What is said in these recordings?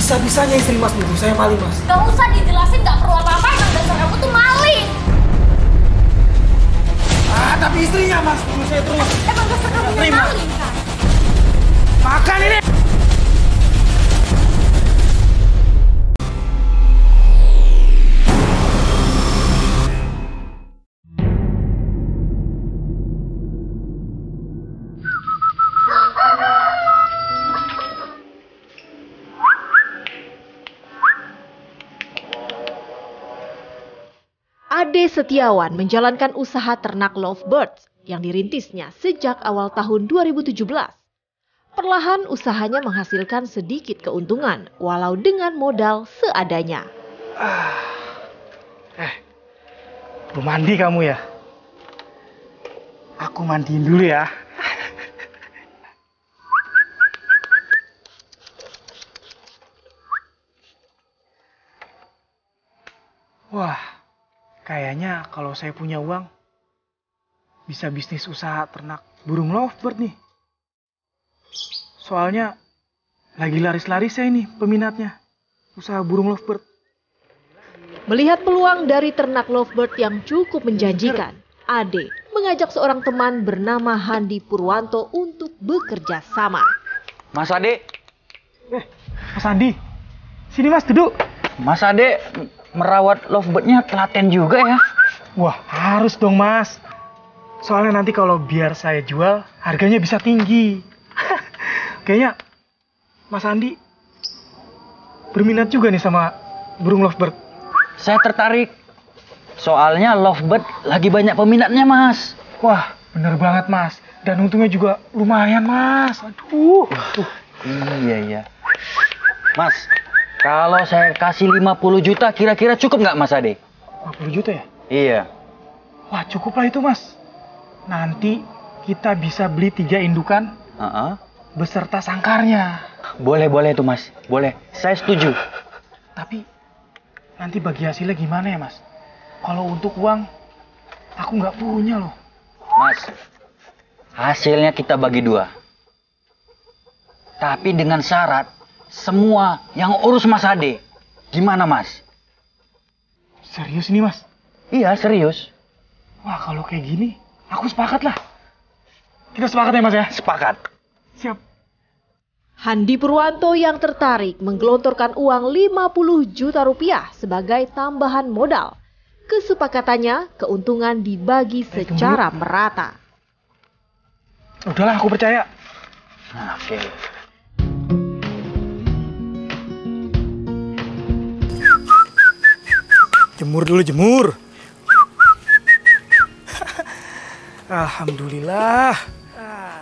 Bisa-bisanya istri mas nuduh saya maling, mas. Gak usah dijelasin, gak perlu apa-apa. Emang dasar kamu tuh maling. Tapi istrinya mas nuduh saya terus. Emang dasar kamu maling kan? Makan ini! Ade Setiawan menjalankan usaha ternak lovebirds yang dirintisnya sejak awal tahun 2017. Perlahan usahanya menghasilkan sedikit keuntungan walau dengan modal seadanya. Belum mandi kamu ya? Aku mandiin dulu ya. Wah, kayaknya kalau saya punya uang, bisa bisnis usaha ternak burung lovebird nih. Soalnya lagi laris-larisnya ini peminatnya, usaha burung lovebird. Melihat peluang dari ternak lovebird yang cukup menjanjikan, Ade mengajak seorang teman bernama Handi Purwanto untuk bekerja sama. Mas Ade. Mas Andi, sini mas duduk. Mas Ade merawat lovebird-nya telaten juga ya. Wah, harus dong mas. Soalnya nanti kalau biar saya jual, harganya bisa tinggi. Kayaknya Mas Andi berminat juga nih sama burung lovebird. Saya tertarik. Soalnya lovebird lagi banyak peminatnya, Mas. Wah, bener banget mas. Dan untungnya juga lumayan mas. Aduh. Iya. Mas, kalau saya kasih 50 juta kira-kira cukup nggak Mas Ade? 50 juta ya? Iya. Wah, cukup lah itu mas. Nanti kita bisa beli 3 indukan beserta sangkarnya. Boleh tuh Mas. Boleh. Saya setuju. Tapi nanti bagi hasilnya gimana ya mas? Kalau untuk uang, aku nggak punya loh. Mas, hasilnya kita bagi 2. Tapi dengan syarat, semua yang urus Mas Ade. Gimana Mas? Serius ini mas? Iya, serius. Wah, kalau kayak gini, aku sepakat lah. Kita sepakat ya mas ya? Sepakat. Siap. Handi Purwanto yang tertarik menggelontorkan uang 50 juta rupiah sebagai tambahan modal. Kesepakatannya, keuntungan dibagi secara merata. Udahlah, aku percaya. Oke. Jemur dulu, jemur. Alhamdulillah.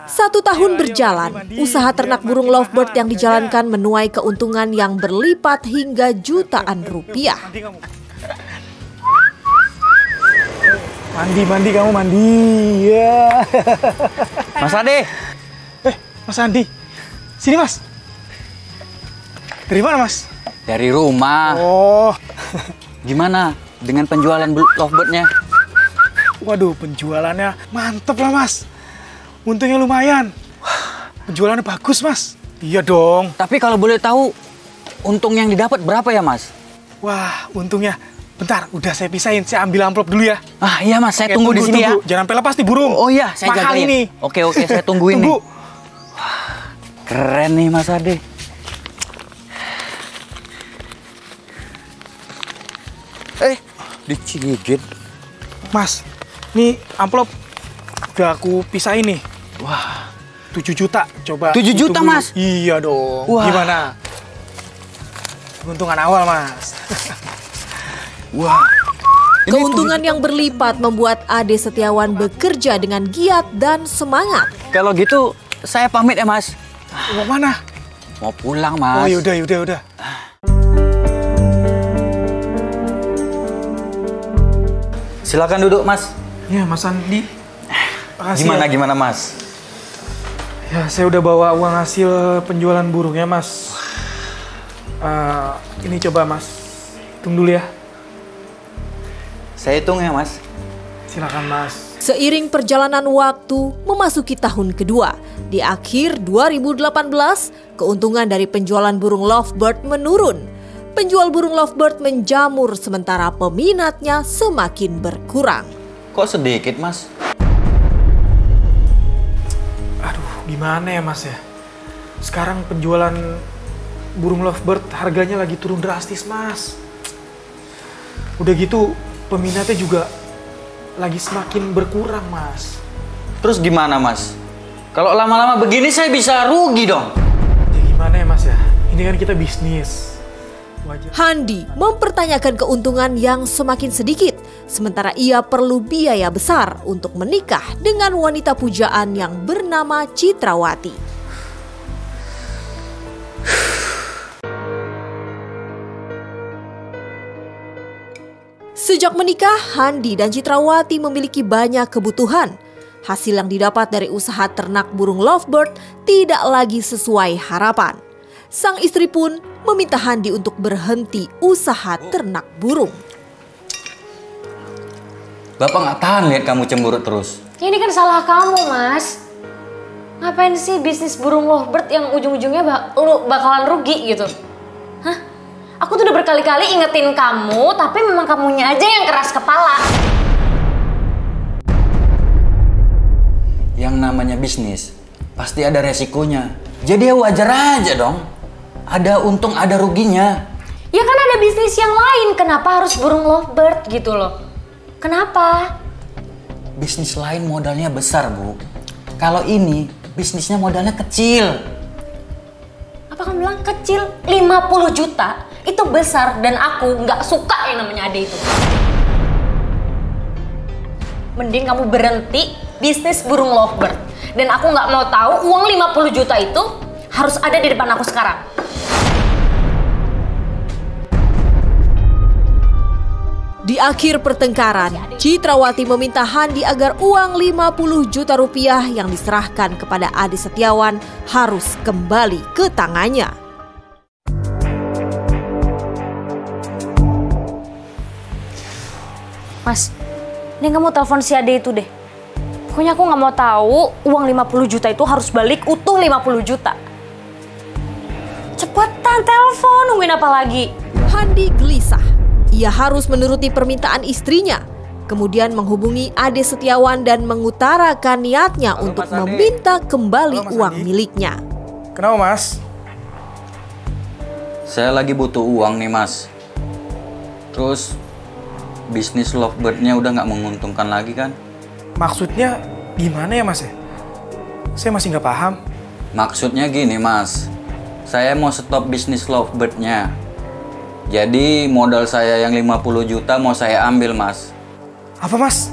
1 tahun berjalan, usaha ternak burung lovebird yang dijalankan menuai keuntungan yang berlipat hingga jutaan rupiah. Mandi kamu mandi. Ya. Mas Ade. Mas Andi. Sini mas. Dari mana mas? Dari rumah. Oh. Gimana dengan penjualan lovebird-nya? Waduh, penjualannya mantep lah mas. Untungnya lumayan. Penjualannya bagus mas. Iya dong. Tapi kalau boleh tahu, untung yang didapat berapa ya mas? Wah, untungnya. Bentar, udah saya pisahin. Saya ambil amplop dulu ya. Ah iya mas, saya tunggu di sini ya. Jangan sampai lepas nih burung. Oh iya, saya mahal jagain. ini. Oke, saya tungguin Tunggu. nih. Wah, keren nih Mas Ade. Dicigit. Mas, nih amplop udah aku pisahin nih. Wah, 7 juta. Coba. 7 juta dulu. mas? Iya dong. Wah. Gimana? Keuntungan awal mas. Wah. Keuntungan yang berlipat membuat Ade Setiawan bekerja dengan giat dan semangat. Kalau gitu, saya pamit ya mas. Mau mana? Mau pulang mas. Oh yaudah. Silakan duduk mas. Ya mas Andi. Makasih ya. Gimana mas? Ya saya udah bawa uang hasil penjualan burungnya mas. Ini coba mas. Hitung dulu ya. Saya hitung ya mas. Silakan mas. Seiring perjalanan waktu memasuki tahun kedua, di akhir 2018, keuntungan dari penjualan burung lovebird menurun. Penjual burung lovebird menjamur sementara peminatnya semakin berkurang. Kok sedikit, Mas? Aduh, gimana ya Mas ya? Sekarang penjualan burung lovebird harganya lagi turun drastis, Mas. Udah gitu peminatnya juga lagi semakin berkurang, Mas. Terus gimana, Mas? Kalau lama-lama begini saya bisa rugi dong. Ya gimana ya, Mas ya? Ini kan kita bisnis. Wajar. Handi mempertanyakan keuntungan yang semakin sedikit, sementara ia perlu biaya besar untuk menikah dengan wanita pujaan yang bernama Citrawati. Sejak menikah, Handi dan Citrawati memiliki banyak kebutuhan. Hasil yang didapat dari usaha ternak burung lovebird tidak lagi sesuai harapan. Sang istri pun meminta Handi untuk berhenti usaha ternak burung. Bapak nggak tahan lihat kamu cemburut terus. Ini kan salah kamu, Mas. Ngapain sih bisnis burung lovebird yang ujung-ujungnya lu bakalan rugi gitu? Hah? Aku tuh udah berkali-kali ingetin kamu, tapi memang kamunya aja yang keras kepala. Yang namanya bisnis pasti ada resikonya. Jadi ya wajar aja dong. Ada untung, ada ruginya. Ya kan ada bisnis yang lain, kenapa harus burung lovebird gitu loh? Kenapa? Bisnis lain modalnya besar, Bu. Kalau ini bisnisnya modalnya kecil. Apa kamu bilang kecil? 50 juta? Itu besar dan aku nggak suka yang namanya Ade itu. Mending kamu berhenti bisnis burung lovebird. Dan aku nggak mau tahu uang 50 juta itu harus ada di depan aku sekarang. Di akhir pertengkaran, Citrawati meminta Handi agar uang 50 juta rupiah yang diserahkan kepada Ade Setiawan harus kembali ke tangannya. Mas, ini kamu telepon si Ade itu deh. Pokoknya aku nggak mau tahu uang 50 juta itu harus balik utuh 50 juta. Cepetan telepon, nungguin apa lagi? Handi gelisah. Ia harus menuruti permintaan istrinya. Kemudian menghubungi Ade Setiawan dan mengutarakan niatnya untuk Mas Ade. meminta kembali Halo, Mas uang Andi. miliknya. Kenapa, Mas? Saya lagi butuh uang nih, Mas. Terus bisnis lovebird-nya udah nggak menguntungkan lagi kan? Maksudnya gimana ya, Mas ya? Saya masih nggak paham. Maksudnya gini, Mas. Saya mau stop bisnis lovebird-nya. Jadi modal saya yang 50 juta mau saya ambil, Mas. Apa, Mas?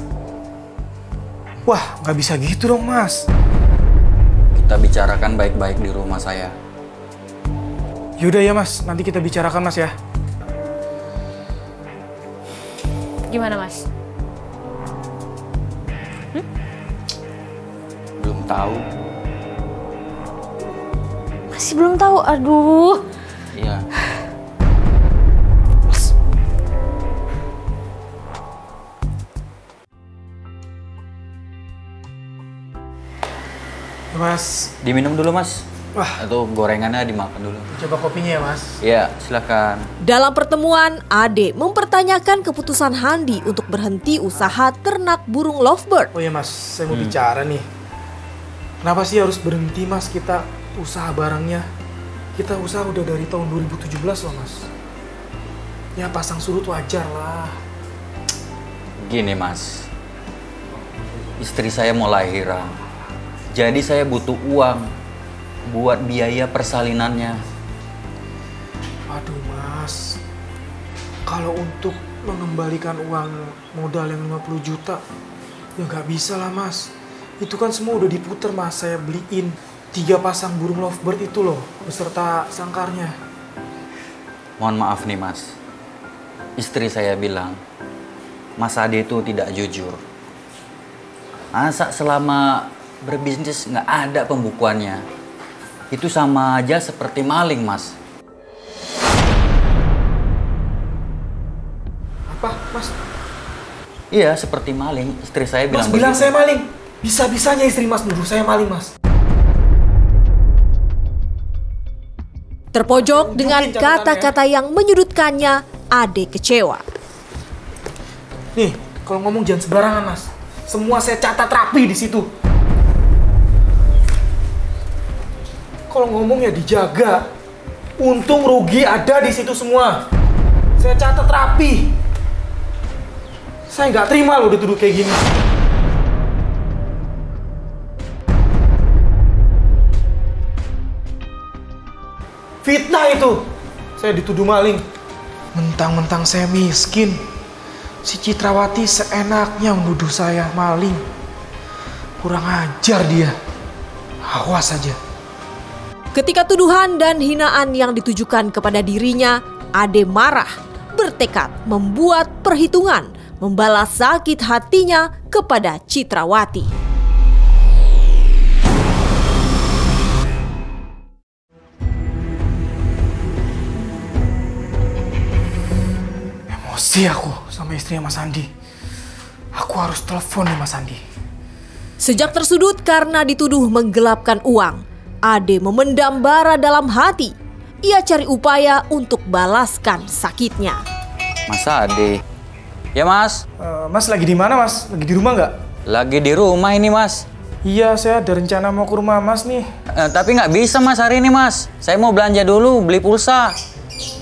Wah, nggak bisa gitu dong, Mas. Kita bicarakan baik-baik di rumah saya. Yaudah ya, Mas. Nanti kita bicarakan, Mas ya. Gimana, Mas? Belum tahu. Masih belum tahu, aduh. Iya. Ya, Mas. Diminum dulu, Mas. Wah, Atau gorengannya dimakan dulu. coba kopinya ya, Mas. Iya, silakan. Dalam pertemuan, Ade mempertanyakan keputusan Handi untuk berhenti usaha ternak burung lovebird. Oh ya, Mas, saya mau bicara nih. Kenapa sih harus berhenti, Mas, kita usaha barangnya? Kita usaha udah dari tahun 2017 loh, Mas. Ya pasang surut wajar lah. Gini, Mas. Istri saya mau lahiran. Jadi saya butuh uang buat biaya persalinannya. Aduh, Mas. Kalau untuk mengembalikan uang modal yang 50 juta, ya nggak bisa lah, Mas. Itu kan semua udah diputer, Mas. Saya beliin 3 pasang burung lovebird itu loh, beserta sangkarnya. Mohon maaf nih, Mas. Istri saya bilang, Mas Ade itu tidak jujur. Masa selama berbisnis nggak ada pembukuannya? Itu sama aja seperti maling, Mas. Apa, Mas? Iya, seperti maling. Istri saya bilang Mas bilang begitu. saya maling. Bisa-bisanya istri Mas nuduh saya maling, Mas. Terpojok dengan kata-kata yang menyudutkannya, Ade kecewa. Nih, kalau ngomong jangan sembarangan, Mas. Semua saya catat rapi di situ. Kalau ngomong ya dijaga. Untung rugi ada di situ semua. Saya catat rapi. Saya nggak terima loh dituduh kayak gini. Fitnah itu. Saya dituduh maling. Mentang-mentang saya miskin. Si Citrawati seenaknya menuduh saya maling. Kurang ajar dia. Awas aja. Ketika tuduhan dan hinaan yang ditujukan kepada dirinya, Ade marah, bertekad membuat perhitungan, membalas sakit hatinya kepada Citrawati. Emosi aku sama istrinya Mas Andi. Aku harus telepon nih Mas Andi. Sejak tersudut karena dituduh menggelapkan uang, Ade memendam bara dalam hati. Ia cari upaya untuk balaskan sakitnya. Mas Ade. Ya Mas, Mas lagi di mana Mas? Lagi di rumah nggak? lagi di rumah ini Mas. Iya, saya ada rencana mau ke rumah Mas nih. Tapi nggak bisa Mas hari ini Mas. Saya mau belanja dulu, beli pulsa.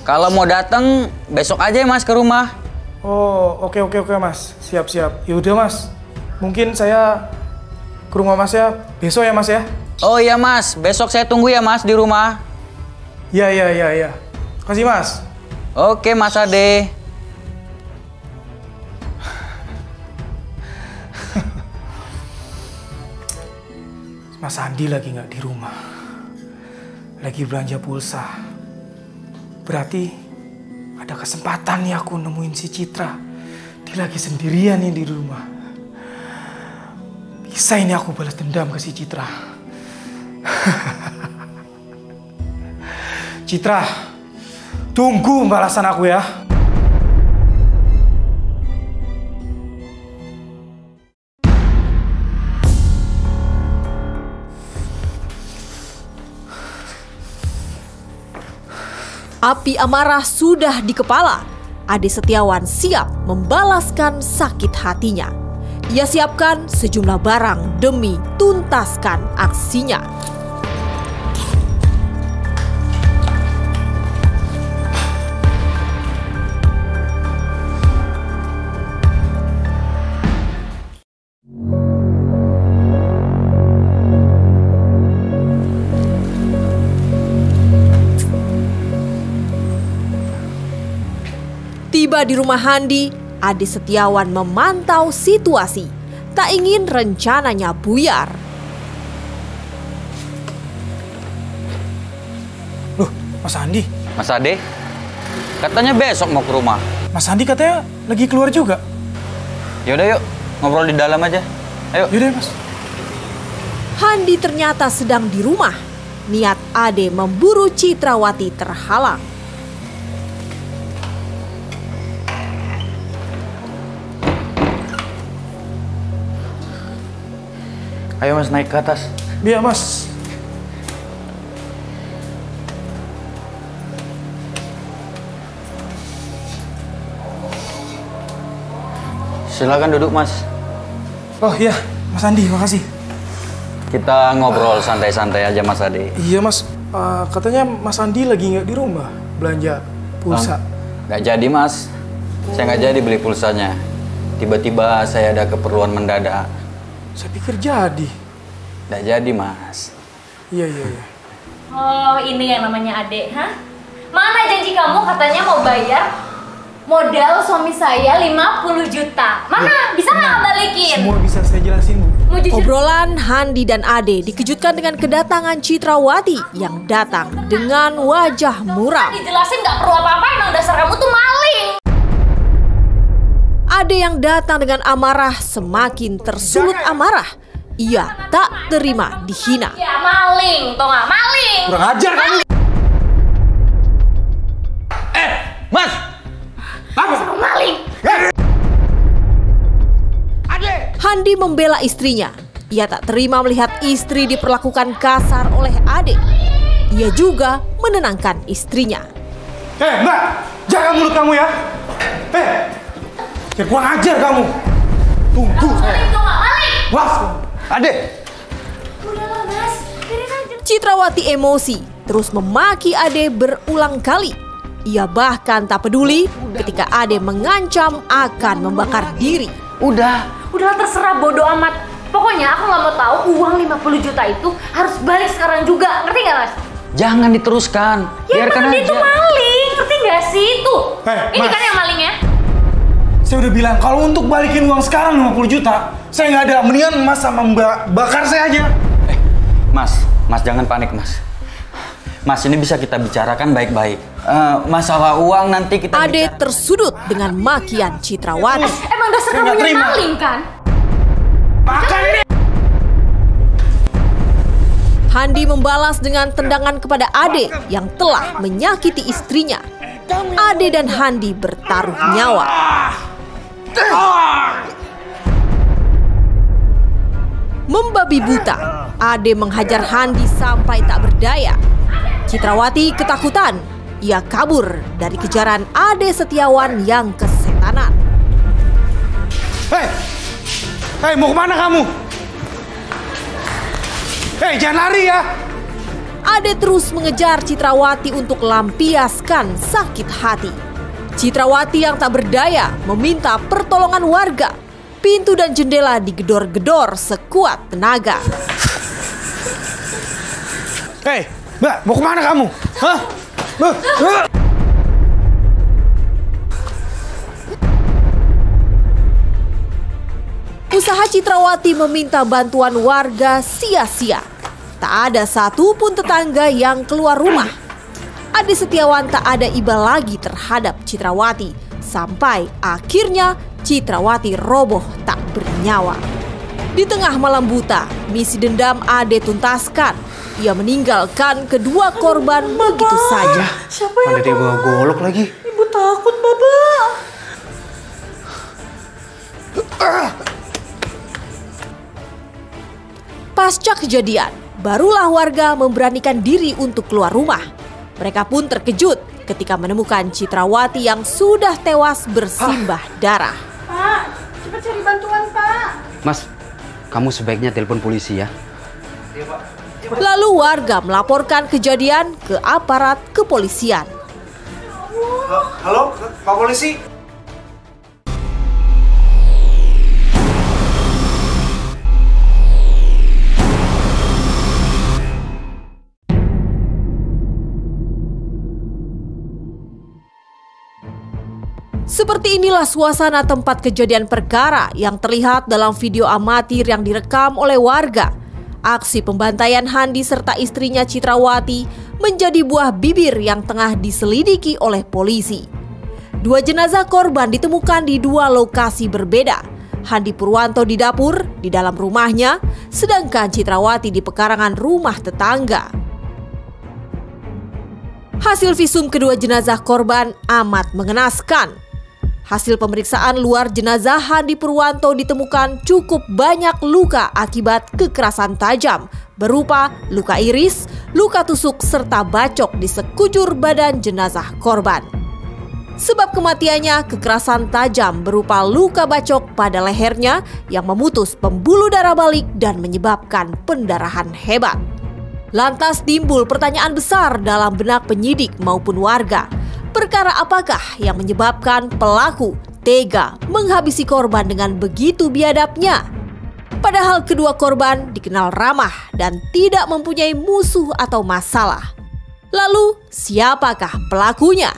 Kalau mau datang besok aja ya Mas ke rumah. Oh, oke Mas. Siap. Ya udah Mas. Mungkin saya ke rumah Mas ya besok ya Mas ya. Oh iya Mas, besok saya tunggu ya Mas di rumah. Iya. Kasih Mas. Oke Mas Ade. Mas Andi lagi nggak di rumah. Lagi belanja pulsa. Berarti ada kesempatan nih aku nemuin si Citra. Dia lagi sendirian nih di rumah. Bisa ini aku balas dendam ke si Citra. Citra, tunggu balasan aku ya. Api amarah sudah di kepala. Ade Setiawan siap membalaskan sakit hatinya. Ia siapkan sejumlah barang demi tuntaskan aksinya. Tiba di rumah Handi, Ade Setiawan memantau situasi. Tak ingin rencananya buyar. Loh, Mas Andi? Mas Ade, katanya besok mau ke rumah. Mas Andi katanya lagi keluar juga. Yaudah yuk, ngobrol di dalam aja. Ayo. Yaudah Mas. Handi ternyata sedang di rumah. Niat Ade memburu Citrawati terhalang. Ayo Mas naik ke atas. Iya Mas. Silakan duduk Mas. Oh iya, Mas Andi, makasih. Kita ngobrol santai-santai aja Mas Ade. Iya Mas, katanya Mas Andi lagi nggak di rumah belanja pulsa. Nggak jadi Mas. Saya nggak jadi beli pulsanya. Tiba-tiba saya ada keperluan mendadak. Saya pikir jadi. Nggak jadi Mas. Iya. Oh, ini yang namanya Ade, hah? Mana janji kamu katanya mau bayar modal suami saya 50 juta. Mana? Bisa nggak balikin? Semua bisa saya jelasin, Bu. Mau jujur? Obrolan Handi dan Ade dikejutkan dengan kedatangan Citrawati yang datang dengan wajah muram. Dijelasin nggak perlu apa-apa, emang dasar kamu tuh maling. Ade yang datang dengan amarah semakin tersulut amarah. Ia tak terima dihina. Ya maling, tau nggak? Maling. Kurang ajar kamu. Mas! Sama maling. membela istrinya. Ia tak terima melihat istri diperlakukan kasar oleh Ade. Ia juga menenangkan istrinya. Mbak, jaga mulut kamu ya. Ya kurang ajar kamu. Tunggu saya. Was, Ade. Udahlah Mas, biarin aja. Citrawati emosi, terus memaki Ade berulang kali. Ia bahkan tak peduli ketika Ade mengancam akan membakar diri. Udahlah terserah, bodo amat. Pokoknya aku nggak mau tahu uang 50 juta itu harus balik sekarang juga, ngerti nggak Mas? Jangan diteruskan. Ya Biarkan emang dia aja. itu maling, ngerti nggak sih itu? Ini Mas. kan yang malingnya. Saya udah bilang kalau untuk balikin uang sekarang 50 juta, saya nggak ada. Mendingan Mas sama Mbak bakar saya aja. Mas jangan panik Mas. Mas, ini bisa kita bicarakan baik-baik. Masalah uang nanti kita Ade tersudut dengan makian Citrawati. Emang dasar Saya nggak kamu yang terima. maling kan? Makan ini. Handi membalas dengan tendangan kepada Ade yang telah menyakiti istrinya. Ade dan Handi bertaruh nyawa. Membabi buta, Ade menghajar Handi sampai tak berdaya. Citrawati ketakutan. Ia kabur dari kejaran Ade Setiawan yang kesetanan. Hei, mau kemana kamu? Hei, jangan lari ya. Ade terus mengejar Citrawati untuk lampiaskan sakit hati. Citrawati yang tak berdaya meminta pertolongan warga. Pintu dan jendela digedor-gedor sekuat tenaga. Hei, Mbak, mau kemana kamu? Hah? Usaha Citrawati meminta bantuan warga sia-sia. Tak ada satupun tetangga yang keluar rumah. Ade Setiawan tak ada iba lagi terhadap Citrawati. Sampai akhirnya Citrawati roboh tak bernyawa. Di tengah malam buta, misi dendam Ade tuntaskan. Ia meninggalkan kedua korban begitu saja. Siapa yang Ada dia bawa golok lagi. Ibu takut, Bapak. Pasca kejadian, barulah warga memberanikan diri untuk keluar rumah. Mereka pun terkejut ketika menemukan Citrawati yang sudah tewas bersimbah darah. Pak, cepat cari bantuan, Pak. Mas, kamu sebaiknya telepon polisi ya. Lalu warga melaporkan kejadian ke aparat kepolisian. Halo, Pak Polisi. Seperti inilah suasana tempat kejadian perkara yang terlihat dalam video amatir yang direkam oleh warga. Aksi pembantaian Handi serta istrinya Citrawati menjadi buah bibir yang tengah diselidiki oleh polisi. Dua jenazah korban ditemukan di dua lokasi berbeda. Handi Purwanto di dapur, di dalam rumahnya, sedangkan Citrawati di pekarangan rumah tetangga. Hasil visum kedua jenazah korban amat mengenaskan. Hasil pemeriksaan luar jenazah Handi Purwanto ditemukan cukup banyak luka akibat kekerasan tajam berupa luka iris, luka tusuk serta bacok di sekujur badan jenazah korban. Sebab kematiannya kekerasan tajam berupa luka bacok pada lehernya yang memutus pembuluh darah balik dan menyebabkan pendarahan hebat. Lantas timbul pertanyaan besar dalam benak penyidik maupun warga. Perkara apakah yang menyebabkan pelaku tega menghabisi korban dengan begitu biadabnya? Padahal kedua korban dikenal ramah dan tidak mempunyai musuh atau masalah. Lalu siapakah pelakunya?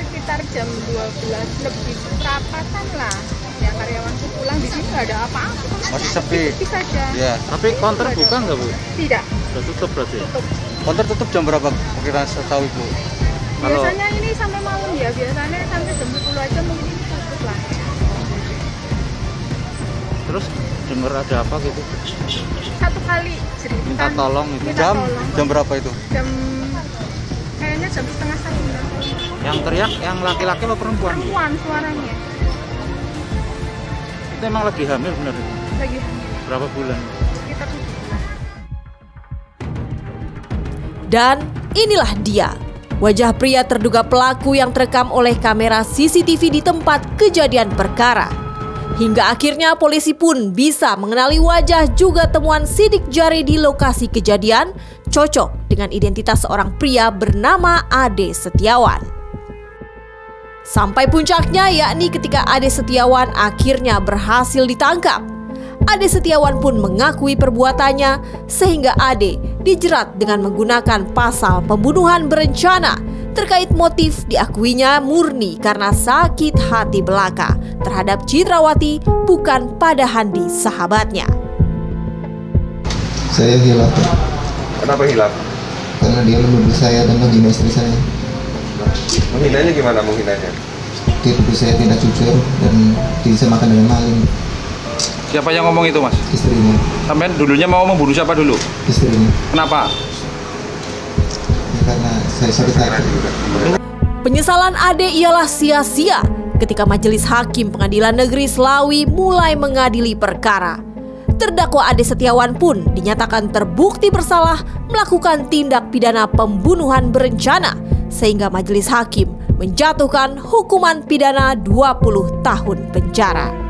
Sekitar jam 12 lebih perapatan lah. Ya karyawanku pulang di sini nggak ada apa-apa. Masih sepi. Sepi saja. Ya. Tapi konter buka nggak Bu? Tidak. Sudah tutup berarti? Tutup. Konter tutup jam berapa? Perkiraan setahu Ibu. Kalau- Biasanya ini sampai malam ya. Biasanya sampai jam 10 aja mungkin tutup lah. Terus dengar ada apa gitu? Satu kali cerita. Minta tolong itu. Minta tolong. Jam berapa itu? Kayaknya jam setengah 1 minta tolong. Yang teriak yang laki-laki apa perempuan? Perempuan suaranya. Itu emang lagi hamil bener? Lagi hamil. Berapa bulan? Sekitar 7 bulan. Dan inilah dia, wajah pria terduga pelaku yang terekam oleh kamera CCTV di tempat kejadian perkara. Hingga akhirnya polisi pun bisa mengenali wajah juga temuan sidik jari di lokasi kejadian cocok dengan identitas seorang pria bernama Ade Setiawan. Sampai puncaknya yakni ketika Ade Setiawan akhirnya berhasil ditangkap. Ade Setiawan pun mengakui perbuatannya sehingga Ade dijerat dengan menggunakan pasal pembunuhan berencana. Terkait motif diakuinya murni karena sakit hati belaka terhadap Citrawati, bukan pada Handi sahabatnya. Saya hilaf. Kenapa hilaf? Karena dia menuduh saya dan menghina istri saya. Menghinanya gimana menghinanya? Dia tuduh saya tidak jujur dan disamakan dengan maling. Siapa yang ngomong itu, Mas? Istrinya. Sampai dulunya mau membunuh siapa dulu? Istrinya. Kenapa? Ya, karena saya sakit hati. Penyesalan Ade ialah sia-sia ketika Majelis Hakim Pengadilan Negeri Slawi mulai mengadili perkara. Terdakwa Ade Setiawan pun dinyatakan terbukti bersalah melakukan tindak pidana pembunuhan berencana sehingga Majelis Hakim menjatuhkan hukuman pidana 20 tahun penjara.